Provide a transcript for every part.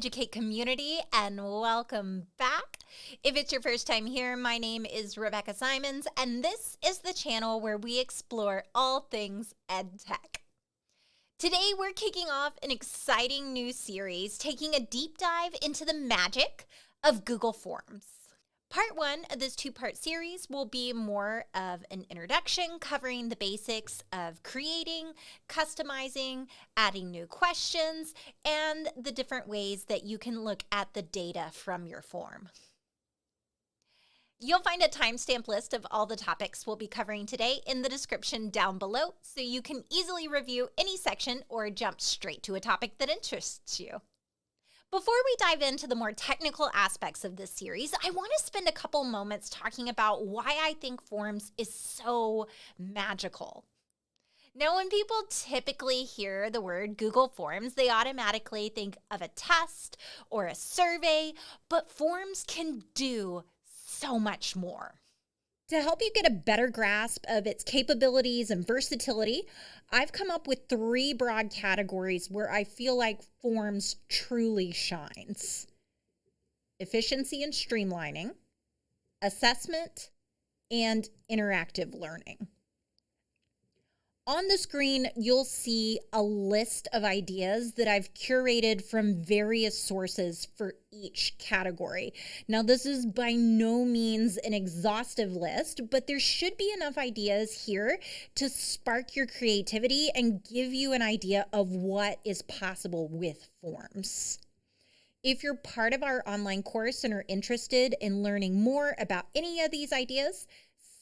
Educate community, and welcome back. If it's your first time here, my name is Rebecca Simons, and this is the channel where we explore all things EdTech. Today, we're kicking off an exciting new series, taking a deep dive into the magic of Google Forms. Part one of this two-part series will be more of an introduction covering the basics of creating, customizing, adding new questions, and the different ways that you can look at the data from your form. You'll find a timestamp list of all the topics we'll be covering today in the description down below, so you can easily review any section or jump straight to a topic that interests you. Before we dive into the more technical aspects of this series, I want to spend a couple moments talking about why I think Forms is so magical. Now, when people typically hear the word Google Forms, they automatically think of a test or a survey, but Forms can do so much more. To help you get a better grasp of its capabilities and versatility, I've come up with 3 broad categories where I feel like Forms truly shines: efficiency and streamlining, assessment, and interactive learning. On the screen, you'll see a list of ideas that I've curated from various sources for each category. Now, this is by no means an exhaustive list, but there should be enough ideas here to spark your creativity and give you an idea of what is possible with Forms. If you're part of our online course and are interested in learning more about any of these ideas,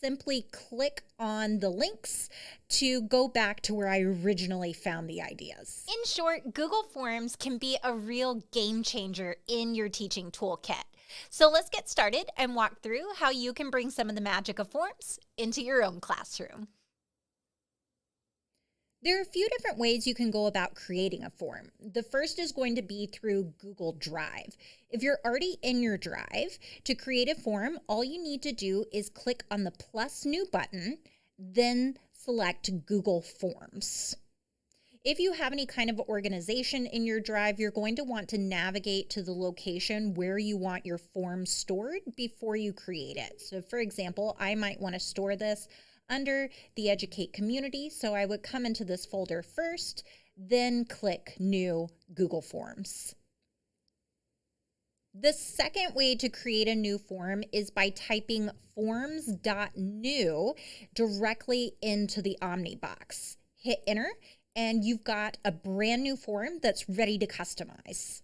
simply click on the links to go back to where I originally found the ideas. In short, Google Forms can be a real game changer in your teaching toolkit. So let's get started and walk through how you can bring some of the magic of Forms into your own classroom. There are a few different ways you can go about creating a form. The first is going to be through Google Drive. If you're already in your Drive, to create a form, all you need to do is click on the plus new button, then select Google Forms. If you have any kind of organization in your Drive, you're going to want to navigate to the location where you want your form stored before you create it. So for example, I might want to store this under the Educate community, so I would come into this folder first, then click New Google Forms. The second way to create a new form is by typing forms.new directly into the Omni box. Hit enter, and you've got a brand new form that's ready to customize.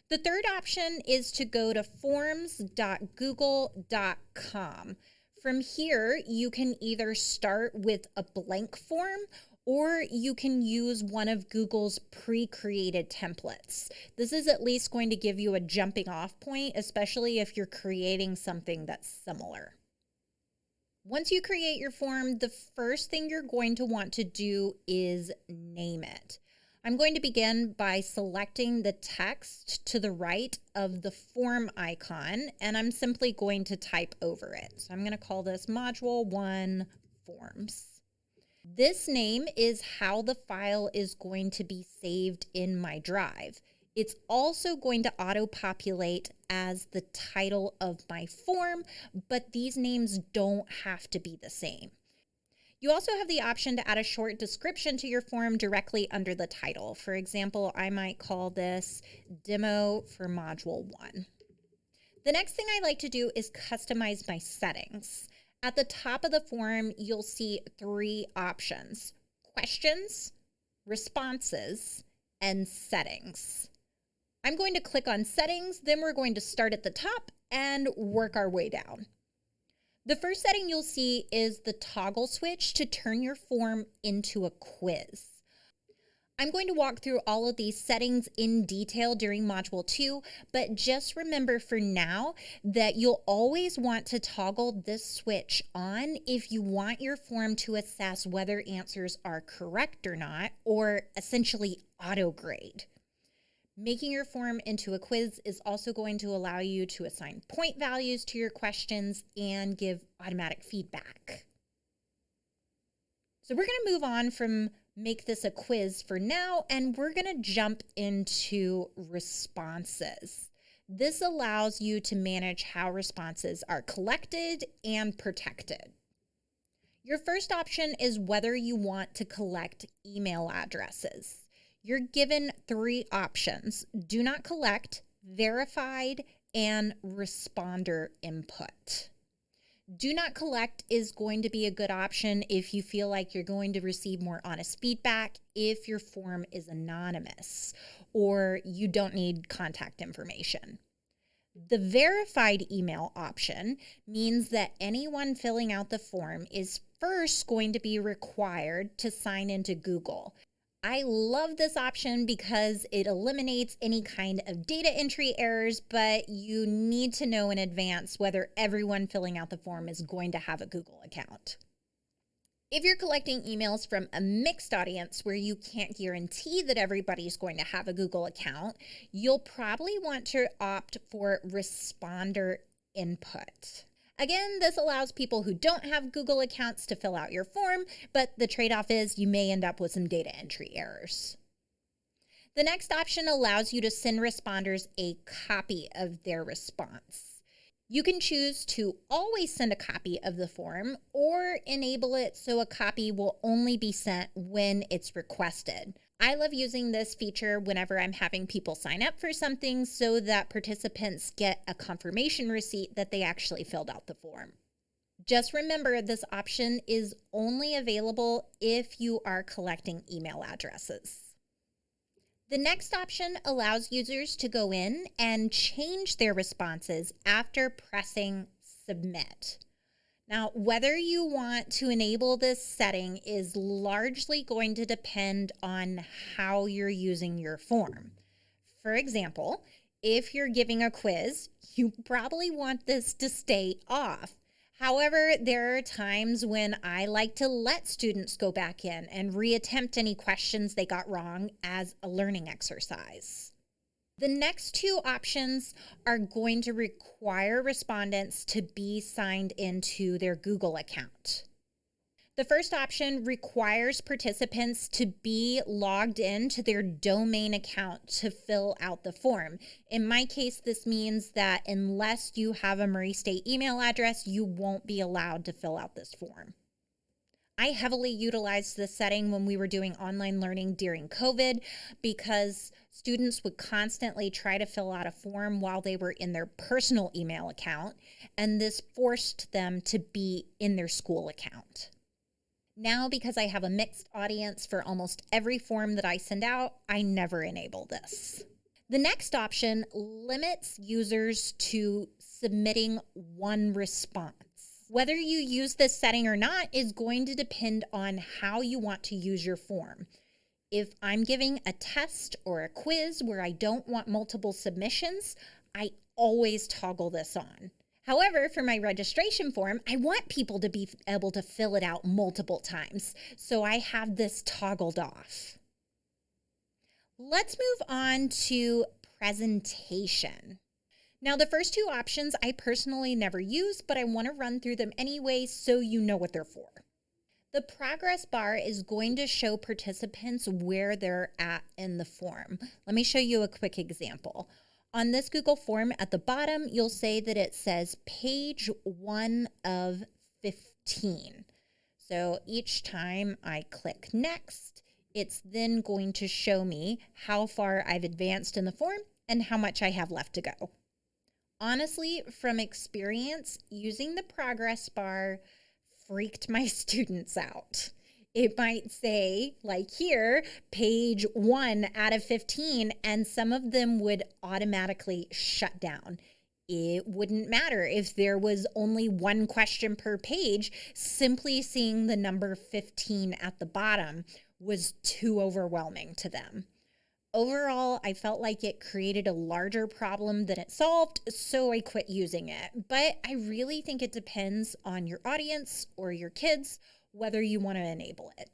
The third option is to go to forms.google.com. From here, you can either start with a blank form or you can use one of Google's pre-created templates. This is at least going to give you a jumping off point, especially if you're creating something that's similar. Once you create your form, the first thing you're going to want to do is name it. I'm going to begin by selecting the text to the right of the form icon, and I'm simply going to type over it. So I'm going to call this Module 1 Forms. This name is how the file is going to be saved in my Drive. It's also going to auto-populate as the title of my form, but these names don't have to be the same. You also have the option to add a short description to your form directly under the title. For example, I might call this Demo for Module 1. The next thing I like to do is customize my settings. At the top of the form, you'll see 3 options: questions, responses, and settings. I'm going to click on settings, then we're going to start at the top and work our way down. The first setting you'll see is the toggle switch to turn your form into a quiz. I'm going to walk through all of these settings in detail during Module 2, but just remember for now that you'll always want to toggle this switch on if you want your form to assess whether answers are correct or not, or essentially auto-grade. Making your form into a quiz is also going to allow you to assign point values to your questions and give automatic feedback. So we're going to move on from make this a quiz for now, and we're going to jump into responses. This allows you to manage how responses are collected and protected. Your first option is whether you want to collect email addresses. You're given 3 options: do not collect, verified, and responder input. Do not collect is going to be a good option if you feel like you're going to receive more honest feedback if your form is anonymous or you don't need contact information. The verified email option means that anyone filling out the form is first going to be required to sign into Google. I love this option because it eliminates any kind of data entry errors, but you need to know in advance whether everyone filling out the form is going to have a Google account. If you're collecting emails from a mixed audience where you can't guarantee that everybody's going to have a Google account, you'll probably want to opt for responder input. Again, this allows people who don't have Google accounts to fill out your form, but the trade-off is you may end up with some data entry errors. The next option allows you to send responders a copy of their response. You can choose to always send a copy of the form or enable it so a copy will only be sent when it's requested. I love using this feature whenever I'm having people sign up for something so that participants get a confirmation receipt that they actually filled out the form. Just remember, this option is only available if you are collecting email addresses. The next option allows users to go in and change their responses after pressing submit. Now, whether you want to enable this setting is largely going to depend on how you're using your form. For example, if you're giving a quiz, you probably want this to stay off. However, there are times when I like to let students go back in and reattempt any questions they got wrong as a learning exercise. The next 2 options are going to require respondents to be signed into their Google account. The first option requires participants to be logged into their domain account to fill out the form. In my case, this means that unless you have a Murray State email address, you won't be allowed to fill out this form. I heavily utilized this setting when we were doing online learning during COVID because students would constantly try to fill out a form while they were in their personal email account, and this forced them to be in their school account. Now, because I have a mixed audience for almost every form that I send out, I never enable this. The next option limits users to submitting 1 response. Whether you use this setting or not is going to depend on how you want to use your form. If I'm giving a test or a quiz where I don't want multiple submissions, I always toggle this on. However, for my registration form, I want people to be able to fill it out multiple times, so I have this toggled off. Let's move on to presentation. Now, the first 2 options I personally never use, but I want to run through them anyway so you know what they're for. The progress bar is going to show participants where they're at in the form. Let me show you a quick example. On this Google form at the bottom, you'll say that it says page 1 of 15. So each time I click next, it's then going to show me how far I've advanced in the form and how much I have left to go. Honestly, from experience, using the progress bar freaked my students out. It might say, like here, page 1 out of 15, and some of them would automatically shut down. It wouldn't matter if there was only 1 question per page. Simply seeing the number 15 at the bottom was too overwhelming to them. Overall, I felt like it created a larger problem than it solved, so I quit using it. But I really think it depends on your audience or your kids whether you want to enable it.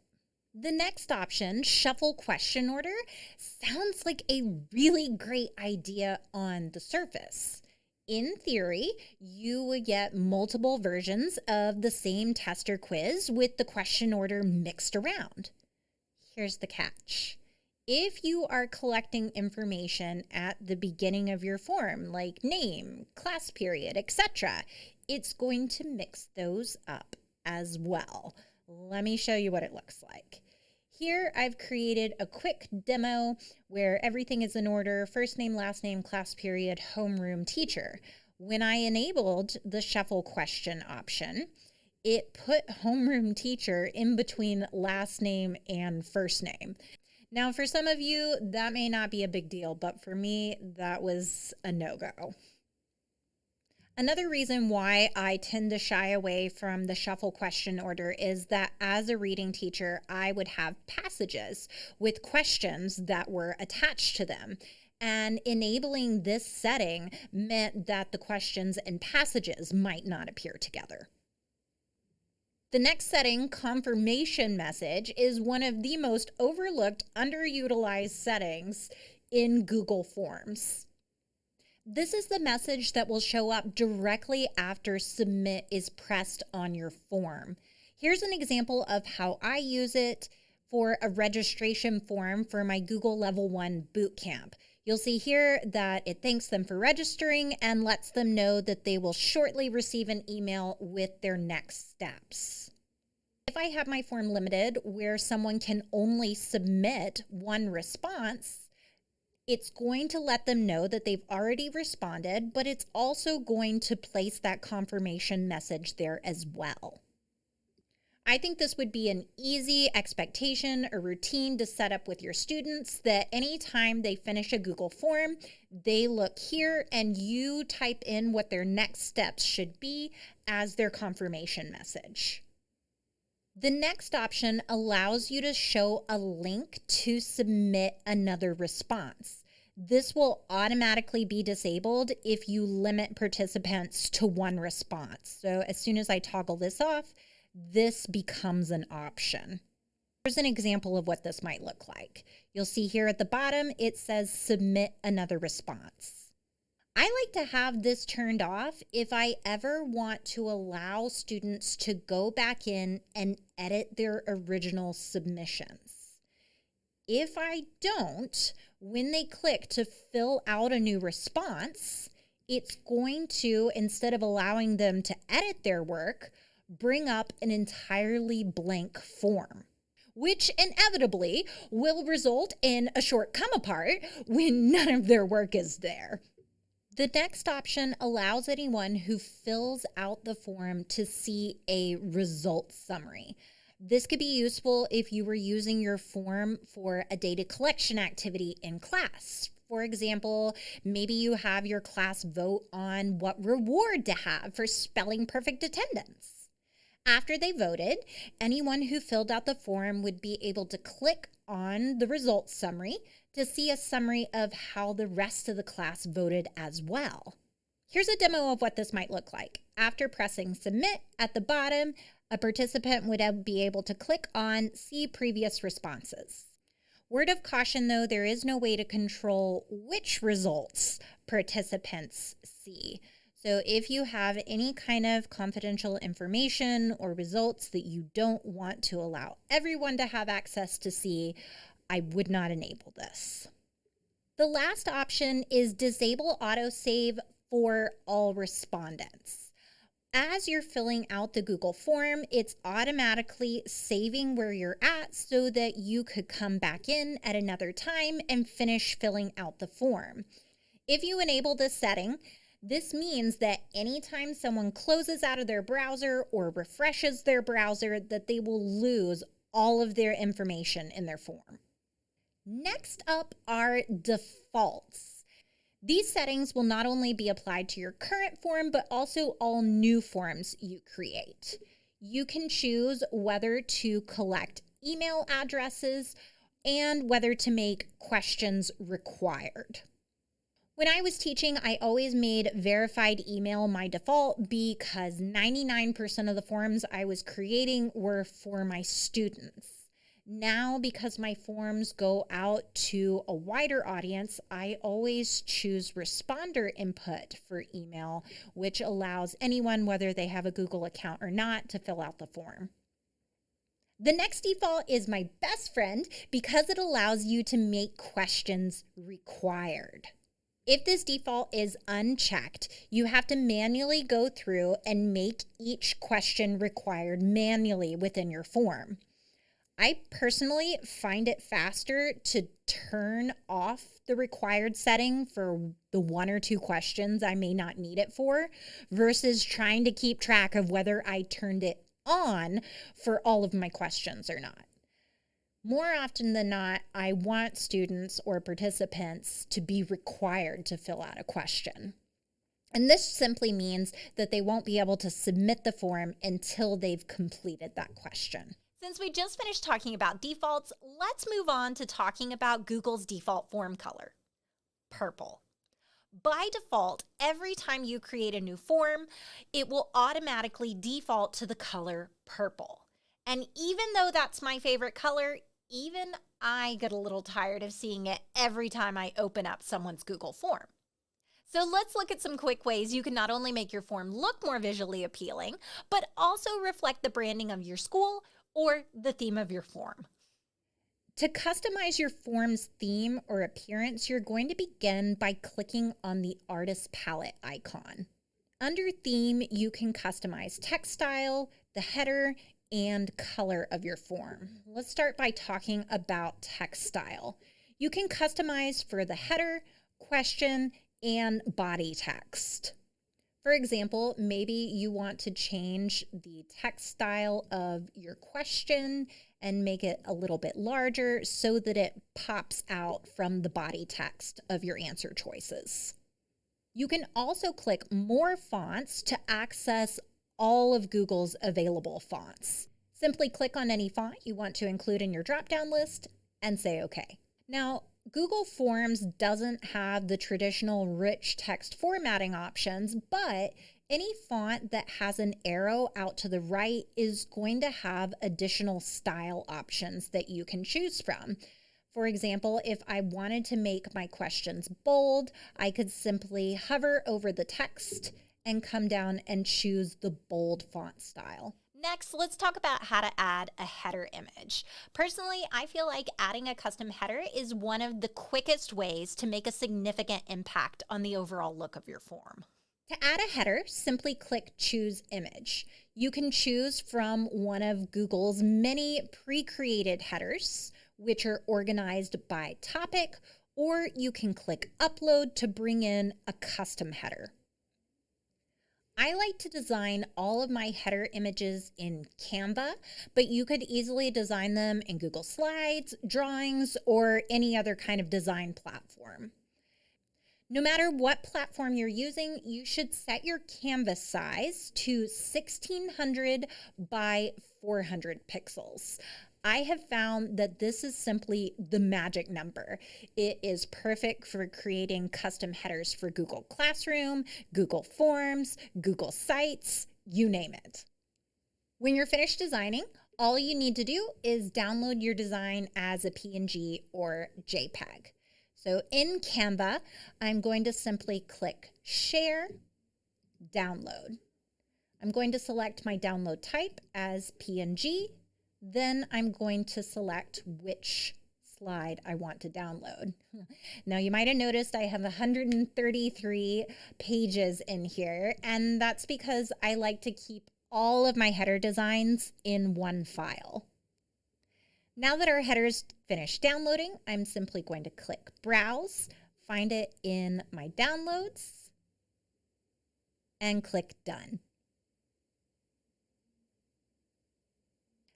The next option, shuffle question order, sounds like a really great idea on the surface. In theory, you would get multiple versions of the same test or quiz with the question order mixed around. Here's the catch. If you are collecting information at the beginning of your form, like name, class period, etc., it's going to mix those up as well. Let me show you what it looks like. Here I've created a quick demo where everything is in order: first name, last name, class period, homeroom, teacher. When I enabled the shuffle question option, it put homeroom teacher in between last name and first name. Now, for some of you, that may not be a big deal, but for me, that was a no-go. Another reason why I tend to shy away from the shuffle question order is that as a reading teacher, I would have passages with questions that were attached to them. And enabling this setting meant that the questions and passages might not appear together. The next setting, confirmation message, is one of the most overlooked, underutilized settings in Google Forms. This is the message that will show up directly after submit is pressed on your form. Here's an example of how I use it for a registration form for my Google Level 1 Bootcamp. You'll see here that it thanks them for registering and lets them know that they will shortly receive an email with their next steps. If I have my form limited where someone can only submit one response, it's going to let them know that they've already responded, but it's also going to place that confirmation message there as well. I think this would be an easy expectation or routine to set up with your students, that anytime they finish a Google form, they look here and you type in what their next steps should be as their confirmation message. The next option allows you to show a link to submit another response. This will automatically be disabled if you limit participants to one response. So as soon as I toggle this off, this becomes an option. Here's an example of what this might look like. You'll see here at the bottom, it says submit another response. I like to have this turned off if I ever want to allow students to go back in and edit their original submissions. If I don't, when they click to fill out a new response, it's going to, instead of allowing them to edit their work, bring up an entirely blank form, which inevitably will result in a short comma part when none of their work is there. The next option allows anyone who fills out the form to see a results summary. This could be useful if you were using your form for a data collection activity in class. For example, maybe you have your class vote on what reward to have for spelling perfect attendance. After they voted, anyone who filled out the form would be able to click on the results summary to see a summary of how the rest of the class voted as well. Here's a demo of what this might look like. After pressing submit at the bottom, a participant would be able to click on see previous responses. Word of caution though, there is no way to control which results participants see. So if you have any kind of confidential information or results that you don't want to allow everyone to have access to see, I would not enable this. The last option is disable autosave for all respondents. As you're filling out the Google form, it's automatically saving where you're at so that you could come back in at another time and finish filling out the form. If you enable this setting, this means that anytime someone closes out of their browser or refreshes their browser, that they will lose all of their information in their form. Next up are defaults. These settings will not only be applied to your current form, but also all new forms you create. You can choose whether to collect email addresses and whether to make questions required. When I was teaching, I always made verified email my default because 99% of the forms I was creating were for my students. Now, because my forms go out to a wider audience, I always choose responder input for email, which allows anyone, whether they have a Google account or not, to fill out the form. The next default is my best friend because it allows you to make questions required. If this default is unchecked, you have to manually go through and make each question required manually within your form. I personally find it faster to turn off the required setting for the 1 or 2 questions I may not need it for versus trying to keep track of whether I turned it on for all of my questions or not. More often than not, I want students or participants to be required to fill out a question. And this simply means that they won't be able to submit the form until they've completed that question. Since we just finished talking about defaults, let's move on to talking about Google's default form color, purple. By default, every time you create a new form, it will automatically default to the color purple. And even though that's my favorite color, even I get a little tired of seeing it every time I open up someone's Google form. So let's look at some quick ways you can not only make your form look more visually appealing, but also reflect the branding of your school or the theme of your form. To customize your form's theme or appearance, you're going to begin by clicking on the Artist Palette icon. Under Theme, you can customize text style, the header, and color of your form. Let's start by talking about text style. You can customize for the header, question, and body text. For example, maybe you want to change the text style of your question and make it a little bit larger so that it pops out from the body text of your answer choices. You can also click More Fonts to access all of Google's available fonts. Simply click on any font you want to include in your drop-down list and say OK. Now, Google Forms doesn't have the traditional rich text formatting options, but any font that has an arrow out to the right is going to have additional style options that you can choose from. For example, if I wanted to make my questions bold, I could simply hover over the text and come down and choose the bold font style. Next, let's talk about how to add a header image. Personally, I feel like adding a custom header is one of the quickest ways to make a significant impact on the overall look of your form. To add a header, simply click Choose Image. You can choose from one of Google's many pre-created headers, which are organized by topic, or you can click Upload to bring in a custom header. I like to design all of my header images in Canva, but you could easily design them in Google Slides, Drawings, or any other kind of design platform. No matter what platform you're using, you should set your canvas size to 1600 by 400 pixels. I have found that this is simply the magic number. It is perfect for creating custom headers for Google Classroom, Google Forms, Google Sites, you name it. When you're finished designing, all you need to do is download your design as a PNG or JPEG. So in Canva, I'm going to simply click Share, Download. I'm going to select my download type as PNG. Then I'm going to select which slide I want to download. Now you might have noticed I have 133 pages in here, and that's because I like to keep all of my header designs in one file. Now that our header's finished downloading, I'm simply going to click Browse, find it in my downloads, and click Done.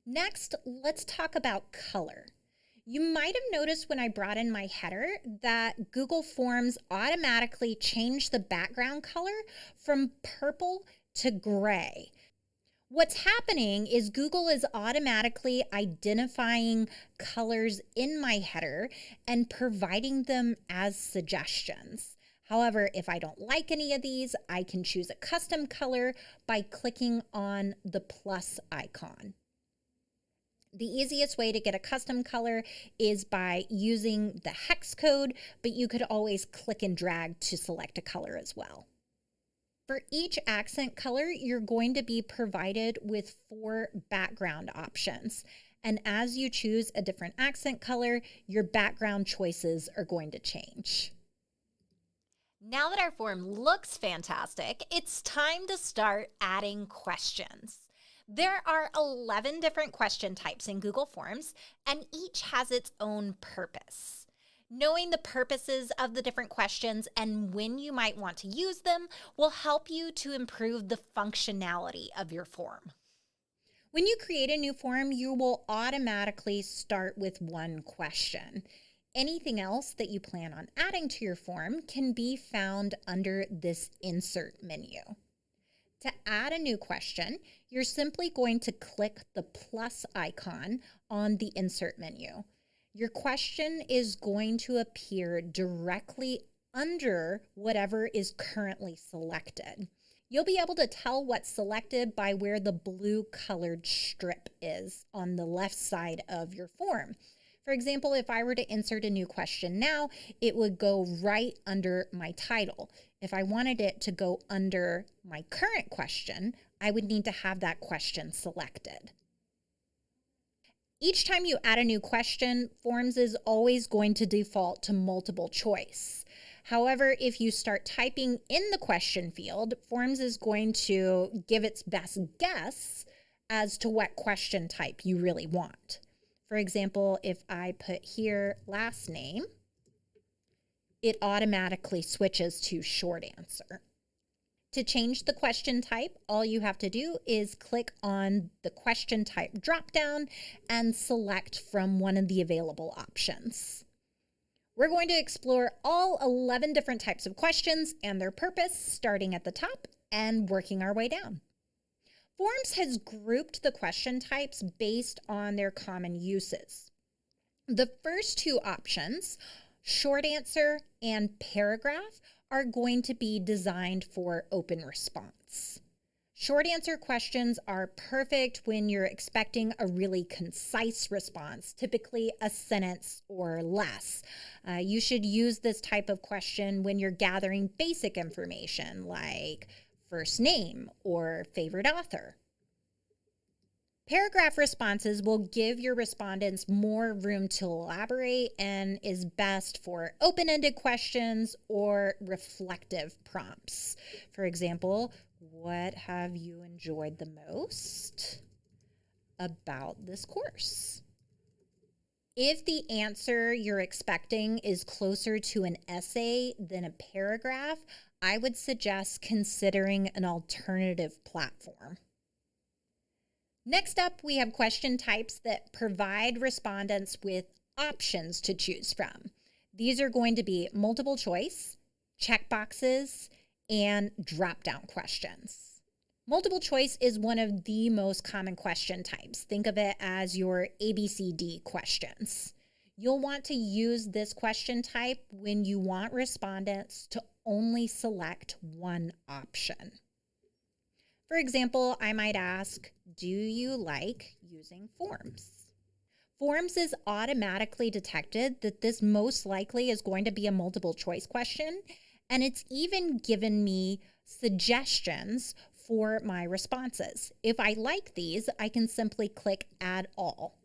Next, let's talk about color. You might have noticed when I brought in my header that Google Forms automatically changed the background color from purple to gray. What's happening is Google is automatically identifying colors in my header and providing them as suggestions. However, if I don't like any of these, I can choose a custom color by clicking on the plus icon. The easiest way to get a custom color is by using the hex code, but you could always click and drag to select a color as well. For each accent color, you're going to be provided with 4 background options. And as you choose a different accent color, your background choices are going to change. Now that our form looks fantastic, it's time to start adding questions. There are 11 different question types in Google Forms, and each has its own purpose. Knowing the purposes of the different questions and when you might want to use them will help you to improve the functionality of your form. When you create a new form, you will automatically start with one question. Anything else that you plan on adding to your form can be found under this Insert menu. To add a new question, you're simply going to click the plus icon on the Insert menu. Your question is going to appear directly under whatever is currently selected. You'll be able to tell what's selected by where the blue colored strip is on the left side of your form. For example, if I were to insert a new question now, it would go right under my title. If I wanted it to go under my current question, I would need to have that question selected. Each time you add a new question, Forms is always going to default to multiple choice. However, if you start typing in the question field, Forms is going to give its best guess as to what question type you really want. For example, if I put here last name, it automatically switches to short answer. To change the question type, all you have to do is click on the question type dropdown and select from one of the available options. We're going to explore all 11 different types of questions and their purpose, starting at the top and working our way down. Forms has grouped the question types based on their common uses. The first two options, short answer and paragraph, are going to be designed for open response. Short answer questions are perfect when you're expecting a really concise response, typically a sentence or less. You should use this type of question when you're gathering basic information like first name or favorite author. Paragraph responses will give your respondents more room to elaborate and is best for open-ended questions or reflective prompts. For example, what have you enjoyed the most about this course? If the answer you're expecting is closer to an essay than a paragraph, I would suggest considering an alternative platform. Next up, we have question types that provide respondents with options to choose from. These are going to be multiple choice, checkboxes, and drop-down questions. Multiple choice is one of the most common question types. Think of it as your ABCD questions. You'll want to use this question type when you want respondents to only select one option. For example, I might ask, do you like using Forms? Forms is automatically detected that this most likely is going to be a multiple choice question, and it's even given me suggestions for my responses. If I like these, I can simply click Add All.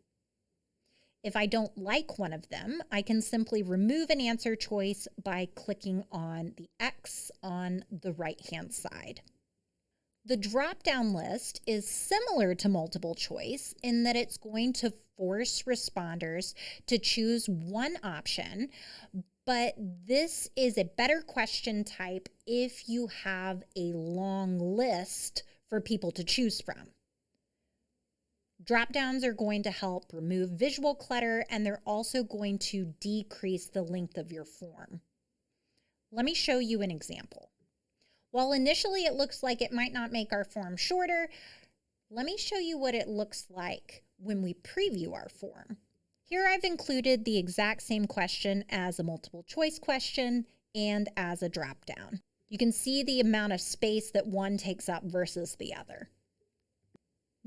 If I don't like one of them, I can simply remove an answer choice by clicking on the X on the right-hand side. The drop-down list is similar to multiple choice in that it's going to force responders to choose one option, but this is a better question type if you have a long list for people to choose from. Drop-downs are going to help remove visual clutter, and they're also going to decrease the length of your form. Let me show you an example. While initially it looks like it might not make our form shorter, let me show you what it looks like when we preview our form. Here I've included the exact same question as a multiple choice question and as a drop-down. You can see the amount of space that one takes up versus the other.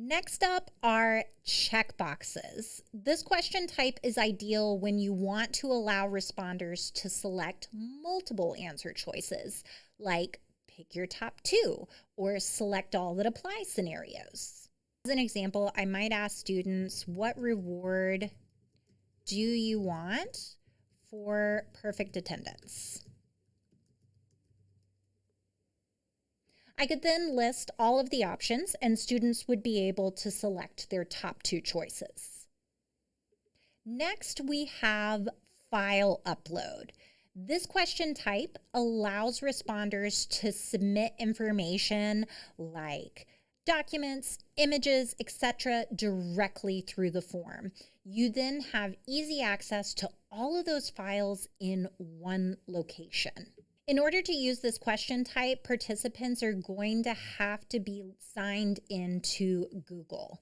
Next up are checkboxes. This question type is ideal when you want to allow responders to select multiple answer choices, like pick your top two or select all that apply scenarios. As an example, I might ask students, what reward do you want for perfect attendance? I could then list all of the options and students would be able to select their top 2 choices. Next, we have file upload. This question type allows responders to submit information like documents, images, etc. directly through the form. You then have easy access to all of those files in one location. In order to use this question type, participants are going to have to be signed into Google.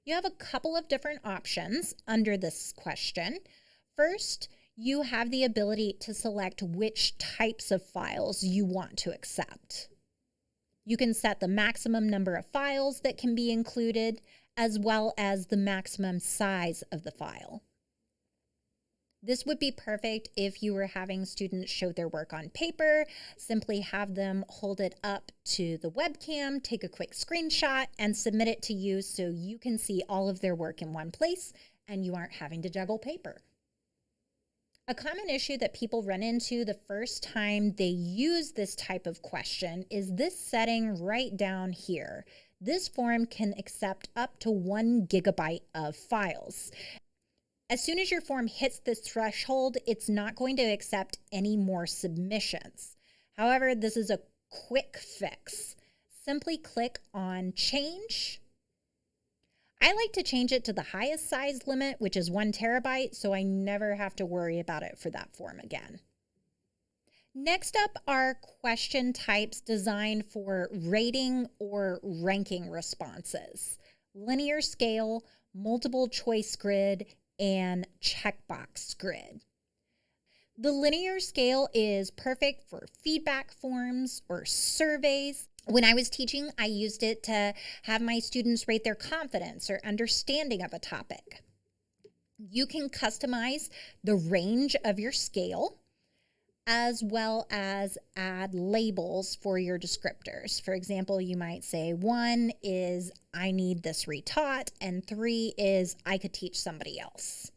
You have a couple of different options under this question. First, you have the ability to select which types of files you want to accept. You can set the maximum number of files that can be included, as well as the maximum size of the file. This would be perfect if you were having students show their work on paper. Simply have them hold it up to the webcam, take a quick screenshot, and submit it to you so you can see all of their work in one place and you aren't having to juggle paper. A common issue that people run into the first time they use this type of question is this setting right down here. This form can accept up to 1 gigabyte of files. As soon as your form hits this threshold, it's not going to accept any more submissions. However, this is a quick fix. Simply click on Change. I like to change it to the highest size limit, which is 1 terabyte, so I never have to worry about it for that form again. Next up are question types designed for rating or ranking responses: linear scale, multiple choice grid, and checkbox grid. The linear scale is perfect for feedback forms or surveys. When I was teaching, I used it to have my students rate their confidence or understanding of a topic. You can customize the range of your scale as well as add labels for your descriptors. For example, you might say 1 is I need this retaught and 3 is I could teach somebody else.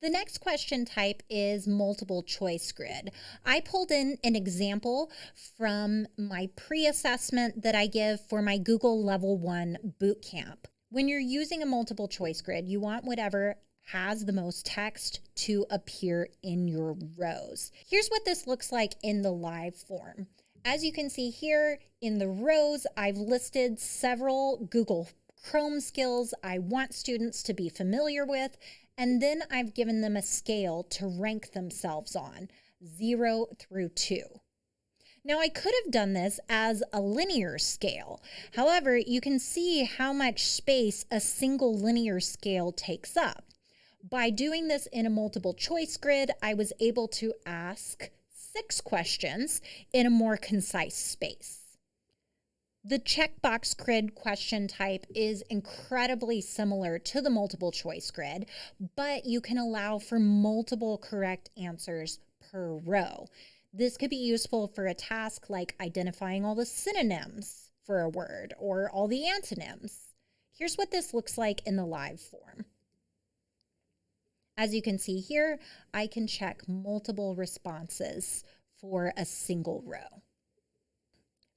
The next question type is multiple choice grid. I pulled in an example from my pre-assessment that I give for my Google Level 1 bootcamp. When you're using a multiple choice grid, you want whatever has the most text to appear in your rows. Here's what this looks like in the live form. As you can see here in the rows, I've listed several Google Chrome skills I want students to be familiar with, and then I've given them a scale to rank themselves on, 0 through 2. Now, I could have done this as a linear scale. However, you can see how much space a single linear scale takes up. By doing this in a multiple choice grid, I was able to ask 6 questions in a more concise space. The checkbox grid question type is incredibly similar to the multiple choice grid, but you can allow for multiple correct answers per row. This could be useful for a task like identifying all the synonyms for a word or all the antonyms. Here's what this looks like in the live form. As you can see here, I can check multiple responses for a single row.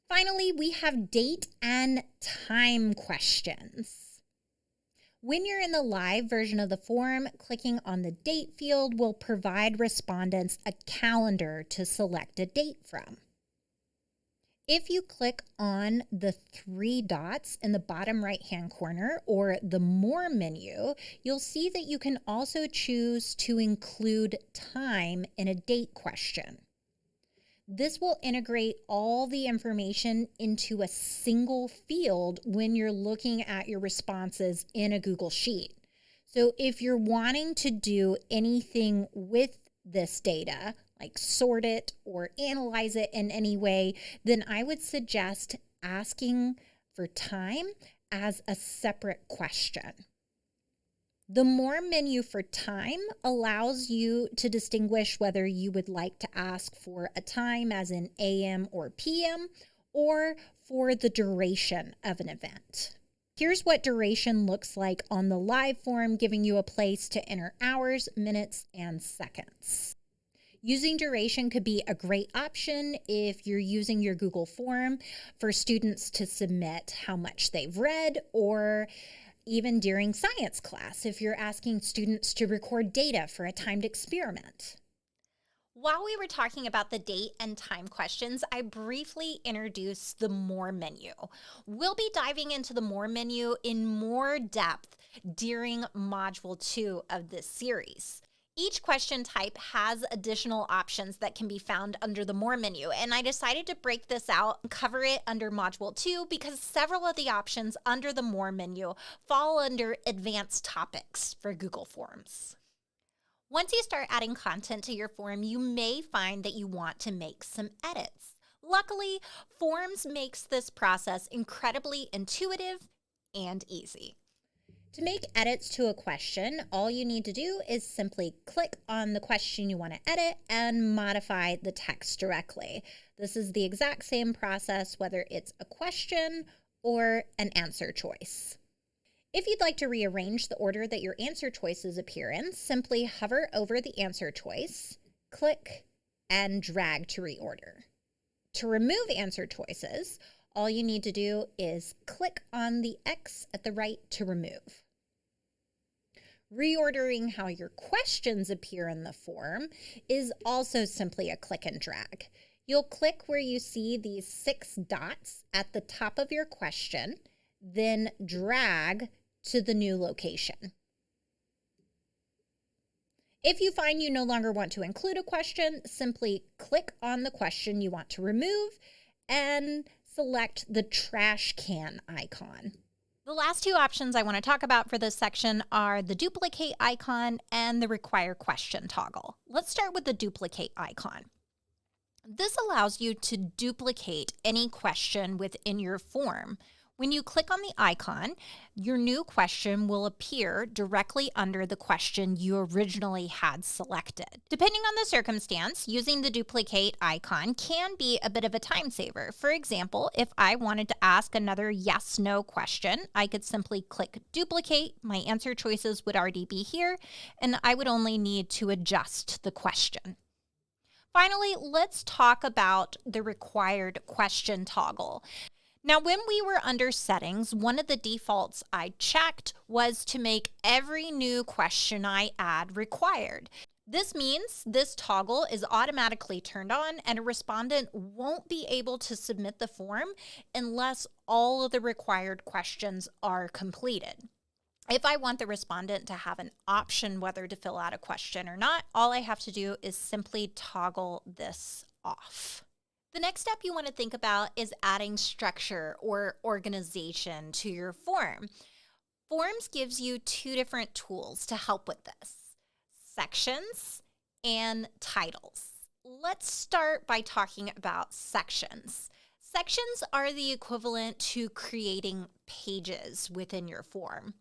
Finally, we have date and time questions. When you're in the live version of the form, clicking on the date field will provide respondents a calendar to select a date from. If you click on the 3 dots in the bottom right-hand corner or the More menu, you'll see that you can also choose to include time in a date question. This will integrate all the information into a single field when you're looking at your responses in a Google Sheet. So if you're wanting to do anything with this data, like sort it or analyze it in any way, then I would suggest asking for time as a separate question. The More menu for time allows you to distinguish whether you would like to ask for a time as in AM or PM, or for the duration of an event. Here's what duration looks like on the live form, giving you a place to enter hours, minutes, and seconds. Using duration could be a great option if you're using your Google form for students to submit how much they've read, or even during science class if you're asking students to record data for a timed experiment. While we were talking about the date and time questions, I briefly introduced the More menu. We'll be diving into the More menu in more depth during Module 2 of this series. Each question type has additional options that can be found under the More menu, and I decided to break this out and cover it under Module 2 because several of the options under the More menu fall under advanced topics for Google Forms. Once you start adding content to your form, you may find that you want to make some edits. Luckily, Forms makes this process incredibly intuitive and easy. To make edits to a question, all you need to do is simply click on the question you want to edit and modify the text directly. This is the exact same process whether it's a question or an answer choice. If you'd like to rearrange the order that your answer choices appear in, simply hover over the answer choice, click, and drag to reorder. To remove answer choices, all you need to do is click on the X at the right to remove. Reordering how your questions appear in the form is also simply a click and drag. You'll click where you see these 6 dots at the top of your question, then drag to the new location. If you find you no longer want to include a question, simply click on the question you want to remove and select the trash can icon. The last 2 options I want to talk about for this section are the duplicate icon and the require question toggle. Let's start with the duplicate icon. This allows you to duplicate any question within your form. When you click on the icon, your new question will appear directly under the question you originally had selected. Depending on the circumstance, using the duplicate icon can be a bit of a time saver. For example, if I wanted to ask another yes/no question, I could simply click duplicate. My answer choices would already be here, and I would only need to adjust the question. Finally, let's talk about the required question toggle. Now, when we were under settings, one of the defaults I checked was to make every new question I add required. This means this toggle is automatically turned on and a respondent won't be able to submit the form unless all of the required questions are completed. If I want the respondent to have an option whether to fill out a question or not, all I have to do is simply toggle this off. The next step you want to think about is adding structure or organization to your form. Forms gives you 2 different tools to help with this: sections and titles. Let's start by talking about sections. Sections are the equivalent to creating pages within your form.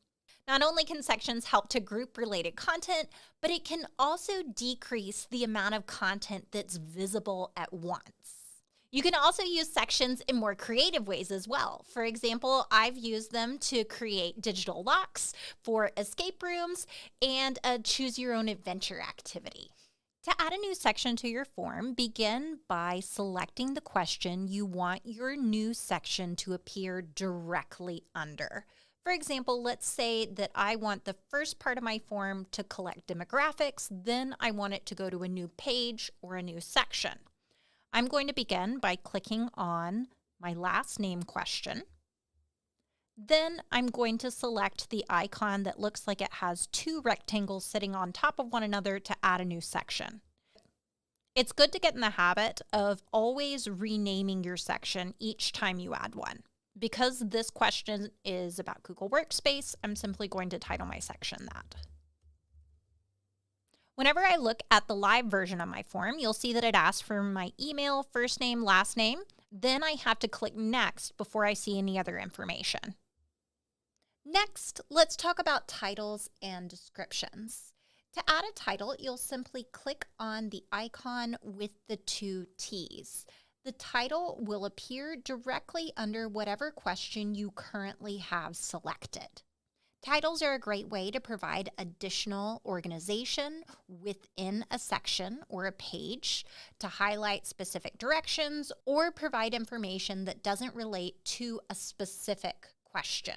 Not only can sections help to group related content, but it can also decrease the amount of content that's visible at once. You can also use sections in more creative ways as well. For example, I've used them to create digital locks for escape rooms and a choose your own adventure activity. To add a new section to your form, begin by selecting the question you want your new section to appear directly under. For example, let's say that I want the first part of my form to collect demographics, then I want it to go to a new page or a new section. I'm going to begin by clicking on my last name question. Then I'm going to select the icon that looks like it has 2 rectangles sitting on top of one another to add a new section. It's good to get in the habit of always renaming your section each time you add one. Because this question is about Google Workspace, I'm simply going to title my section that. Whenever I look at the live version of my form, you'll see that it asks for my email, first name, last name. Then I have to click next before I see any other information. Next, let's talk about titles and descriptions. To add a title, you'll simply click on the icon with the 2 T's. The title will appear directly under whatever question you currently have selected. Titles are a great way to provide additional organization within a section or a page, to highlight specific directions, or provide information that doesn't relate to a specific question.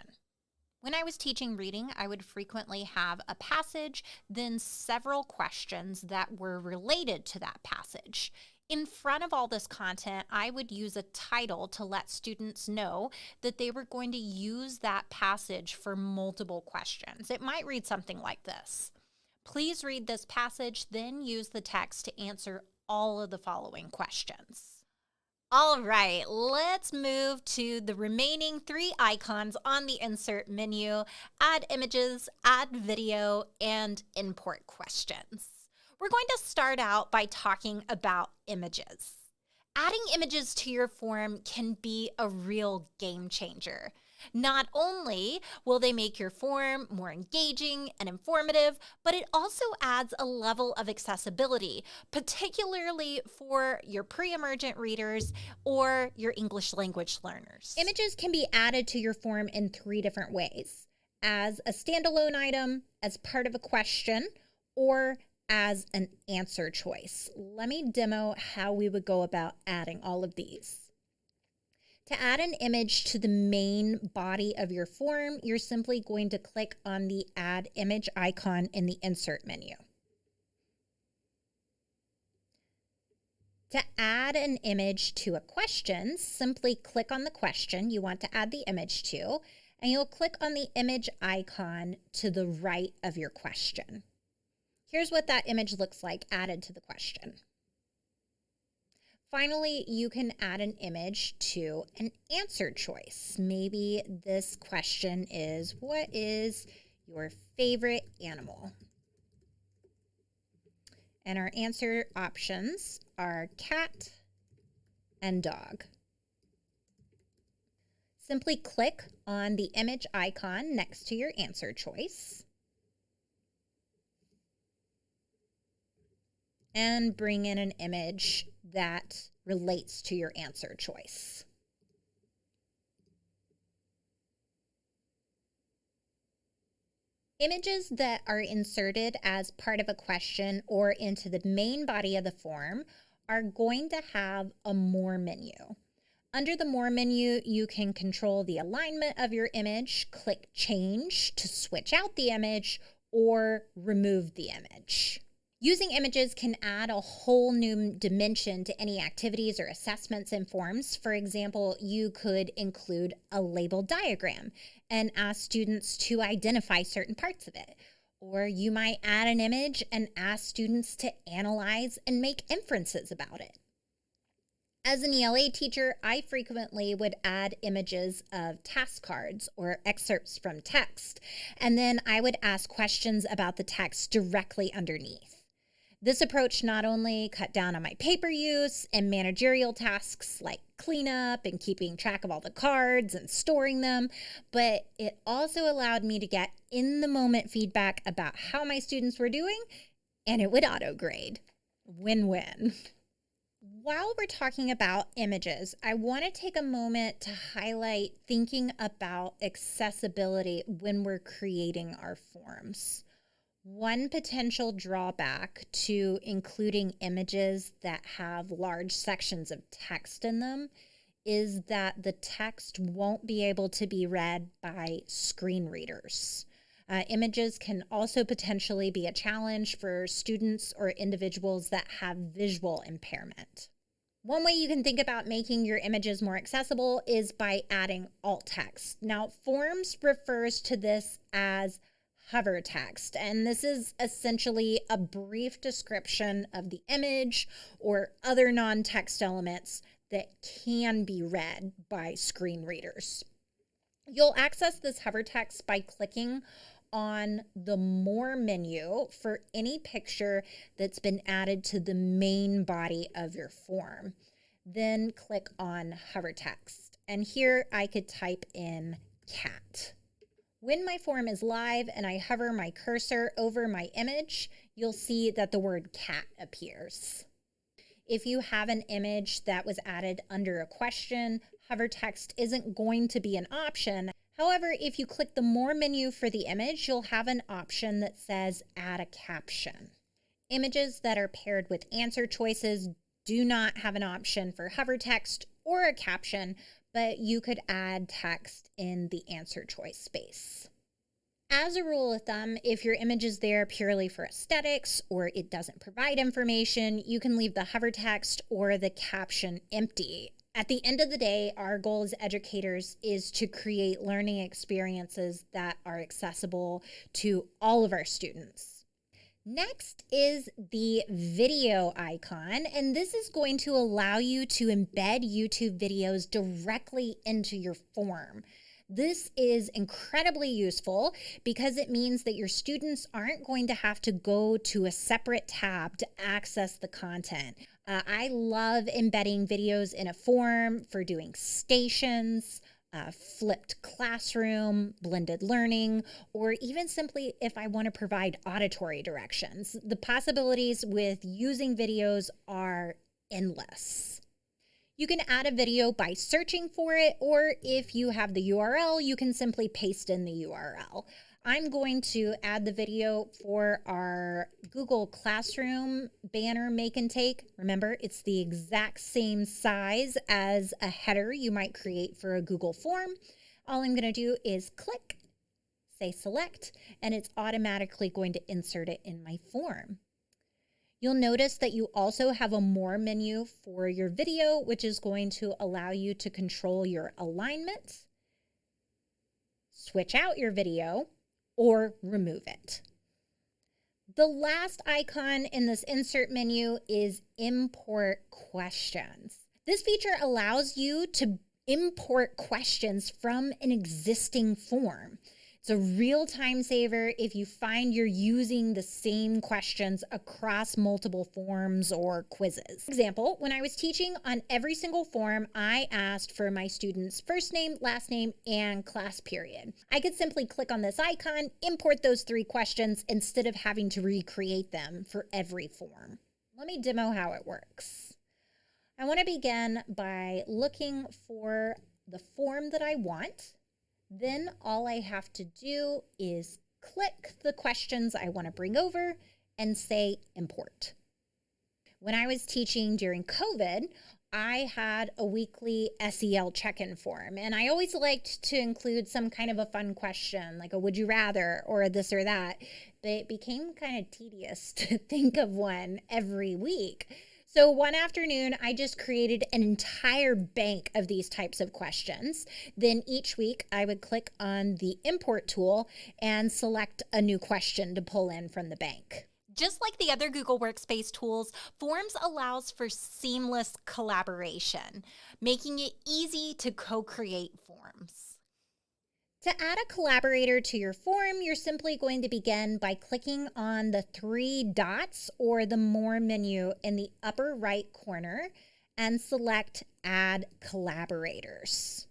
When I was teaching reading, I would frequently have a passage, then several questions that were related to that passage. In front of all this content, I would use a title to let students know that they were going to use that passage for multiple questions. It might read something like this: please read this passage, then use the text to answer all of the following questions. All right, let's move to the remaining 3 icons on the insert menu: add images, add video, and import questions. We're going to start out by talking about images. Adding images to your form can be a real game changer. Not only will they make your form more engaging and informative, but it also adds a level of accessibility, particularly for your pre-emergent readers or your English language learners. Images can be added to your form in 3 different ways: as a standalone item, as part of a question, or as an answer choice. Let me demo how we would go about adding all of these. To add an image to the main body of your form, you're simply going to click on the Add Image icon in the Insert menu. To add an image to a question, simply click on the question you want to add the image to, and you'll click on the image icon to the right of your question. Here's what that image looks like added to the question. Finally, you can add an image to an answer choice. Maybe this question is, what is your favorite animal? And our answer options are cat and dog. Simply click on the image icon next to your answer choice and bring in an image that relates to your answer choice. Images that are inserted as part of a question or into the main body of the form are going to have a More menu. Under the More menu, you can control the alignment of your image, click Change to switch out the image, or remove the image. Using images can add a whole new dimension to any activities or assessments in forms. For example, you could include a label diagram and ask students to identify certain parts of it. Or you might add an image and ask students to analyze and make inferences about it. As an ELA teacher, I frequently would add images of task cards or excerpts from text, and then I would ask questions about the text directly underneath. This approach not only cut down on my paper use and managerial tasks like cleanup and keeping track of all the cards and storing them, but it also allowed me to get in-the-moment feedback about how my students were doing, and it would auto-grade. Win-win. While we're talking about images, I want to take a moment to highlight thinking about accessibility when we're creating our forms. One potential drawback to including images that have large sections of text in them is that the text won't be able to be read by screen readers. Images can also potentially be a challenge for students or individuals that have visual impairment. One way you can think about making your images more accessible is by adding alt text. Now, Forms refers to this as hover text, and this is essentially a brief description of the image or other non-text elements that can be read by screen readers. You'll access this hover text by clicking on the More menu for any picture that's been added to the main body of your form. Then click on hover text, and here I could type in cat. When my form is live and I hover my cursor over my image, you'll see that the word cat appears. If you have an image that was added under a question, hover text isn't going to be an option. However, if you click the More menu for the image, you'll have an option that says Add a caption. Images that are paired with answer choices do not have an option for hover text or a caption, but you could add text in the answer choice space. As a rule of thumb, if your image is there purely for aesthetics or it doesn't provide information, you can leave the hover text or the caption empty. At the end of the day, our goal as educators is to create learning experiences that are accessible to all of our students. Next is the video icon, and this is going to allow you to embed YouTube videos directly into your form. This is incredibly useful because it means that your students aren't going to have to go to a separate tab to access the content. I love embedding videos in a form for doing stations, flipped classroom, blended learning, or even simply if I want to provide auditory directions. The possibilities with using videos are endless. You can add a video by searching for it, or if you have the URL, you can simply paste in the URL. I'm going to add the video for our Google Classroom banner make and take. Remember, it's the exact same size as a header you might create for a Google form. All I'm going to do is click, say select, and it's automatically going to insert it in my form. You'll notice that you also have a More menu for your video, which is going to allow you to control your alignment, switch out your video, or remove it. The last icon in this insert menu is import questions. This feature allows you to import questions from an existing form. It's a real time saver if you find you're using the same questions across multiple forms or quizzes. For example, when I was teaching on every single form, I asked for my students' first name, last name, and class period. I could simply click on this icon, import those 3 questions instead of having to recreate them for every form. Let me demo how it works. I want to begin by looking for the form that I want. Then all I have to do is click the questions I want to bring over and say import. When I was teaching during COVID, I had a weekly SEL check-in form, and I always liked to include some kind of a fun question, like a would you rather or a this or that, but it became kind of tedious to think of one every week. So one afternoon, I just created an entire bank of these types of questions. Then each week, I would click on the import tool and select a new question to pull in from the bank. Just like the other Google Workspace tools, Forms allows for seamless collaboration, making it easy to co-create forms. To add a collaborator to your form, you're simply going to begin by clicking on the 3 dots or the More menu in the upper right corner and select Add Collaborators.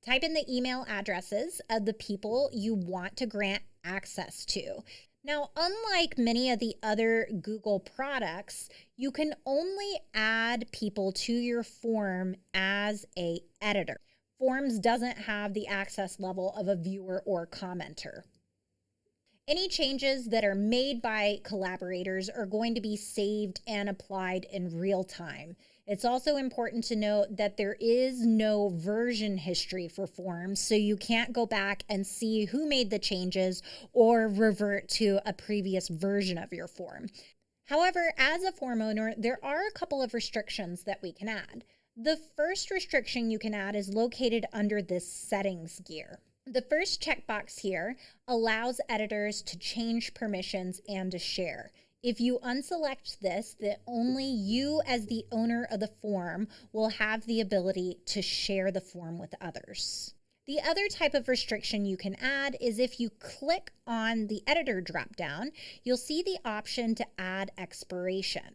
Type in the email addresses of the people you want to grant access to. Now, unlike many of the other Google products, you can only add people to your form as an editor. Forms doesn't have the access level of a viewer or commenter. Any changes that are made by collaborators are going to be saved and applied in real time. It's also important to note that there is no version history for forms, so you can't go back and see who made the changes or revert to a previous version of your form. However, as a form owner, there are a couple of restrictions that we can add. The first restriction you can add is located under this settings gear. The first checkbox here allows editors to change permissions and to share. If you unselect this, then only you as the owner of the form will have the ability to share the form with others. The other type of restriction you can add is if you click on the editor dropdown, you'll see the option to add expiration.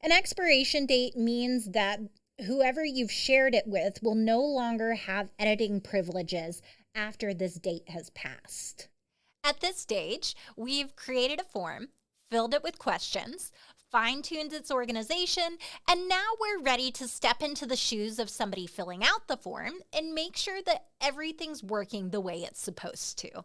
An expiration date means that whoever you've shared it with will no longer have editing privileges after this date has passed. At this stage, we've created a form, filled it with questions, fine-tuned its organization, and now we're ready to step into the shoes of somebody filling out the form and make sure that everything's working the way it's supposed to.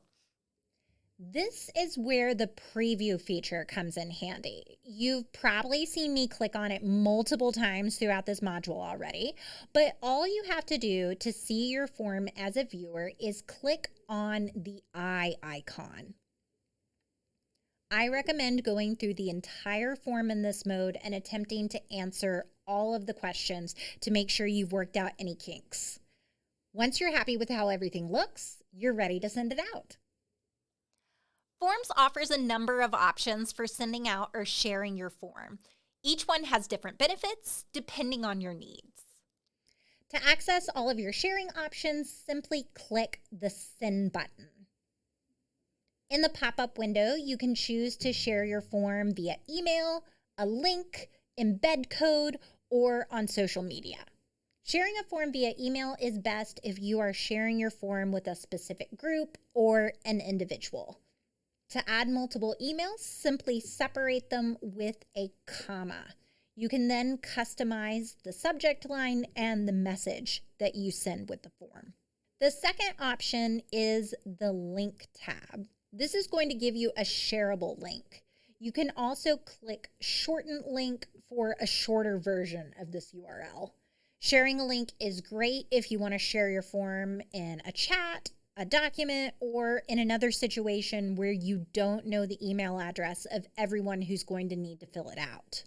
This is where the preview feature comes in handy. You've probably seen me click on it multiple times throughout this module already, but all you have to do to see your form as a viewer is click on the eye icon. I recommend going through the entire form in this mode and attempting to answer all of the questions to make sure you've worked out any kinks. Once you're happy with how everything looks, you're ready to send it out. Forms offers a number of options for sending out or sharing your form. Each one has different benefits depending on your needs. To access all of your sharing options, simply click the Send button. In the pop-up window, you can choose to share your form via email, a link, embed code, or on social media. Sharing a form via email is best if you are sharing your form with a specific group or an individual. To add multiple emails, simply separate them with a comma. You can then customize the subject line and the message that you send with the form. The second option is the Link tab. This is going to give you a shareable link. You can also click Shorten Link for a shorter version of this URL. Sharing a link is great if you want to share your form in a chat, a document, or in another situation where you don't know the email address of everyone who's going to need to fill it out.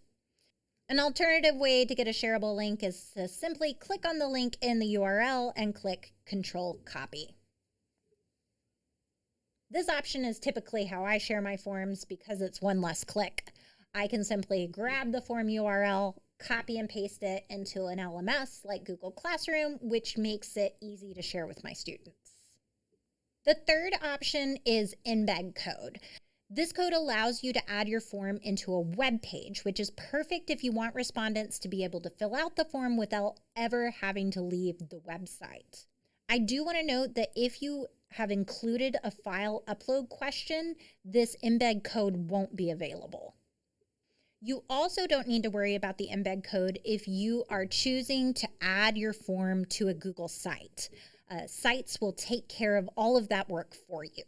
An alternative way to get a shareable link is to simply click on the link in the URL and click Control Copy. This option is typically how I share my forms because it's one less click. I can simply grab the form URL, copy and paste it into an LMS like Google Classroom, which makes it easy to share with my students. The third option is embed code. This code allows you to add your form into a web page, which is perfect if you want respondents to be able to fill out the form without ever having to leave the website. I do want to note that if you have included a file upload question, this embed code won't be available. You also don't need to worry about the embed code if you are choosing to add your form to a Google site. Sites will take care of all of that work for you.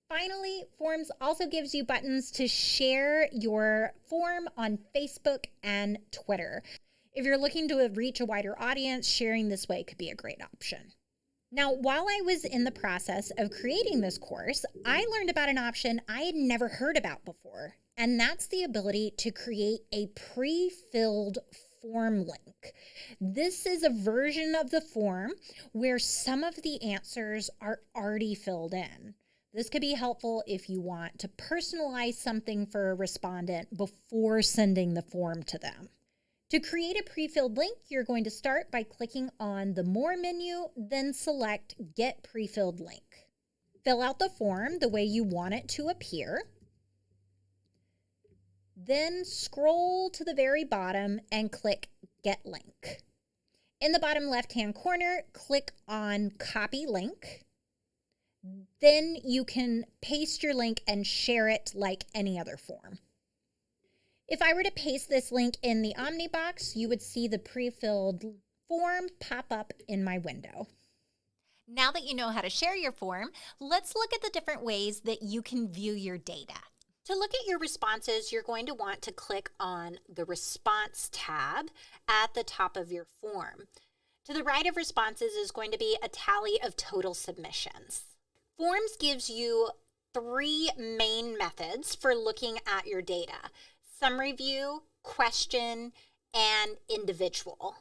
Finally, Forms also gives you buttons to share your form on Facebook and Twitter. If you're looking to reach a wider audience, sharing this way could be a great option. Now, while I was in the process of creating this course, I learned about an option I had never heard about before, and that's the ability to create a pre-filled form link. This is a version of the form where some of the answers are already filled in. This could be helpful if you want to personalize something for a respondent before sending the form to them. To create a pre-filled link, you're going to start by clicking on the More menu, then select Get Pre-filled Link. Fill out the form the way you want it to appear. Then scroll to the very bottom and click Get Link. In the bottom left-hand corner, click on Copy Link. Then you can paste your link and share it like any other form. If I were to paste this link in the Omnibox, you would see the pre-filled form pop up in my window. Now that you know how to share your form, let's look at the different ways that you can view your data. To look at your responses, you're going to want to click on the Response tab at the top of your form. To the right of responses is going to be a tally of total submissions. Forms gives you 3 main methods for looking at your data: summary view, question, and individual.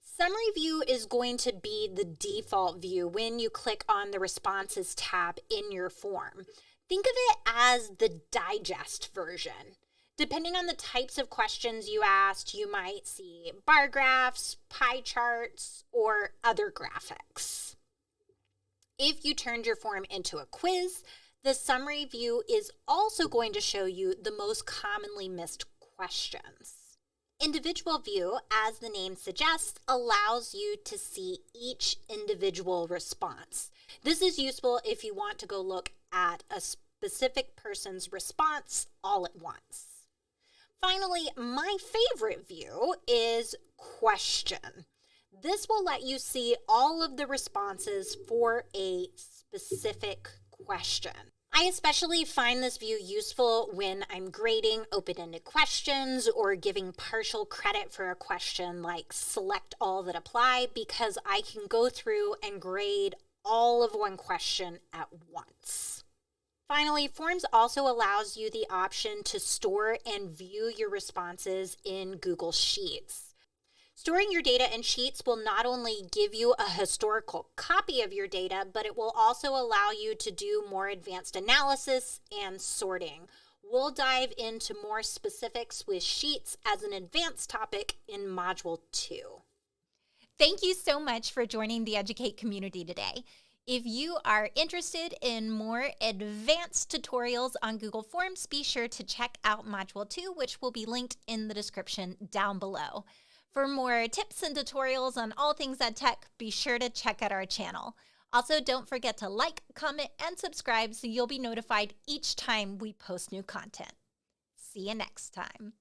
Summary view is going to be the default view when you click on the Responses tab in your form. Think of it as the digest version. Depending on the types of questions you asked, you might see bar graphs, pie charts, or other graphics. If you turned your form into a quiz, the summary view is also going to show you the most commonly missed questions. Individual view, as the name suggests, allows you to see each individual response. This is useful if you want to go look at a specific person's response all at once. Finally, my favorite view is question. This will let you see all of the responses for a specific question. I especially find this view useful when I'm grading open-ended questions or giving partial credit for a question like select all that apply, because I can go through and grade all of one question at once. Finally, Forms also allows you the option to store and view your responses in Google Sheets. Storing your data in Sheets will not only give you a historical copy of your data, but it will also allow you to do more advanced analysis and sorting. We'll dive into more specifics with Sheets as an advanced topic in Module 2. Thank you so much for joining the Educate community today. If you are interested in more advanced tutorials on Google Forms, be sure to check out Module 2, which will be linked in the description down below. For more tips and tutorials on all things EdTech, be sure to check out our channel. Also, don't forget to like, comment, and subscribe so you'll be notified each time we post new content. See you next time.